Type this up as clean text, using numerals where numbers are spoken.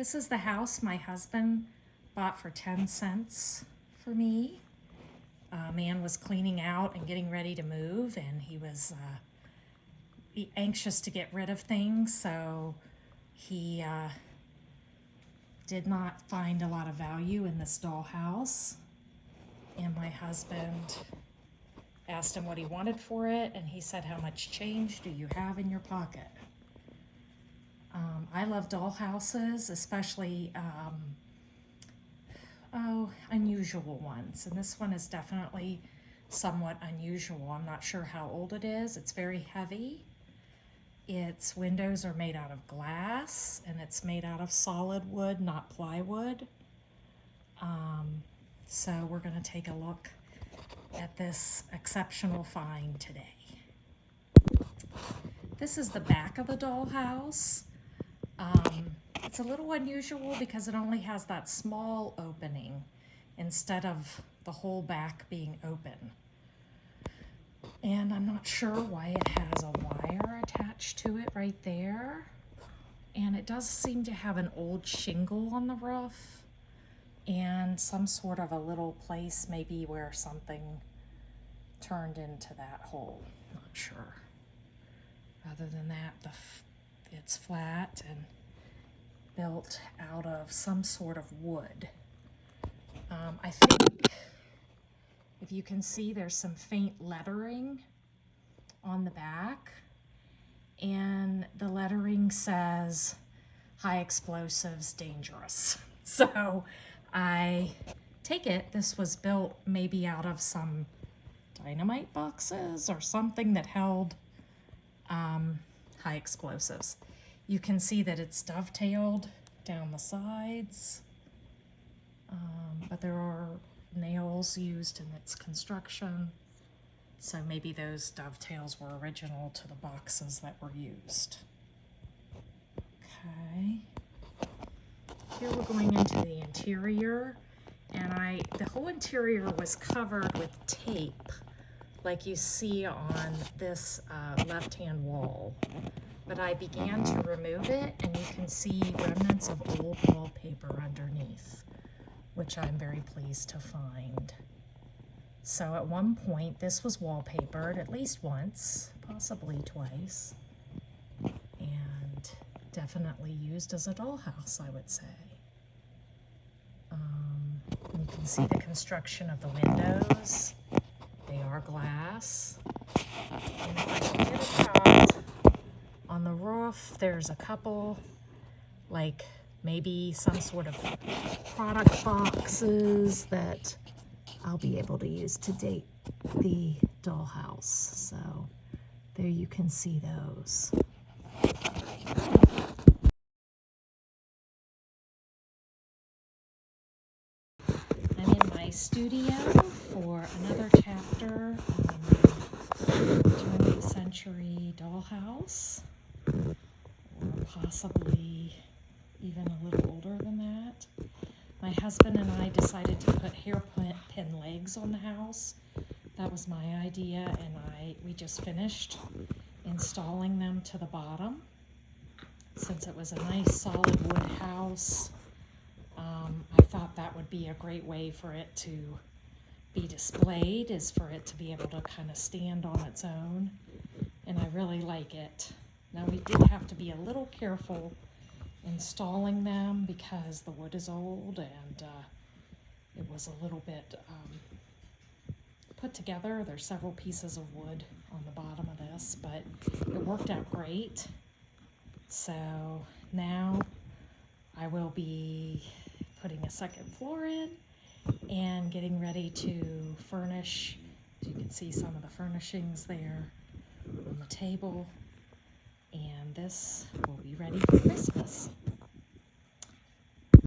This is the house my husband bought for 10 cents for me. A man was cleaning out and getting ready to move, and he was anxious to get rid of things, so he did not find a lot of value in this dollhouse. And my husband asked him what he wanted for it, and he said, "How much change do you have in your pocket?" I love dollhouses, especially unusual ones, and this one is definitely somewhat unusual. I'm not sure how old it is. It's very heavy. Its windows are made out of glass, and it's made out of solid wood, not plywood. So we're going to take a look at this exceptional find today. This is the back of the dollhouse. It's a little unusual because it only has that small opening instead of the whole back being open. And I'm not sure why it has a wire attached to it right there. And it does seem to have an old shingle on the roof and some sort of a little place maybe where something turned into that hole. Not sure. Other than that, it's flat and built out of some sort of wood. I think if you can see, there's some faint lettering on the back, and the lettering says high explosives dangerous. So I take it this was built maybe out of some dynamite boxes or something that held high explosives. You can see that it's dovetailed down the sides, but there are nails used in its construction, so maybe those dovetails were original to the boxes that were used. Okay, here we're going into the interior, and the whole interior was covered with tape like you see on this left-hand wall. But I began to remove it, and you can see remnants of old wallpaper underneath, which I'm very pleased to find. So at one point, this was wallpapered at least once, possibly twice, and definitely used as a dollhouse, I would say. You can see the construction of the windows. They are glass. And if I can get it out, on the roof, there's a couple, like maybe some sort of product boxes that I'll be able to use to date the dollhouse. So there you can see those. I'm in my studio for another chapter on the turn of the century dollhouse, or possibly even a little older than that. My husband and I decided to put hairpin legs on the house. That was my idea, and we just finished installing them to the bottom. Since it was a nice solid wood house, I thought that would be a great way for it to be displayed, is for it to be able to kind of stand on its own, and I really like it. Now, we did have to be a little careful installing them because the wood is old, and it was a little bit put together. There's several pieces of wood on the bottom of this, but it worked out great. So now I will be putting a second floor in and getting ready to furnish. You can see some of the furnishings there on the table, and this will be ready for Christmas.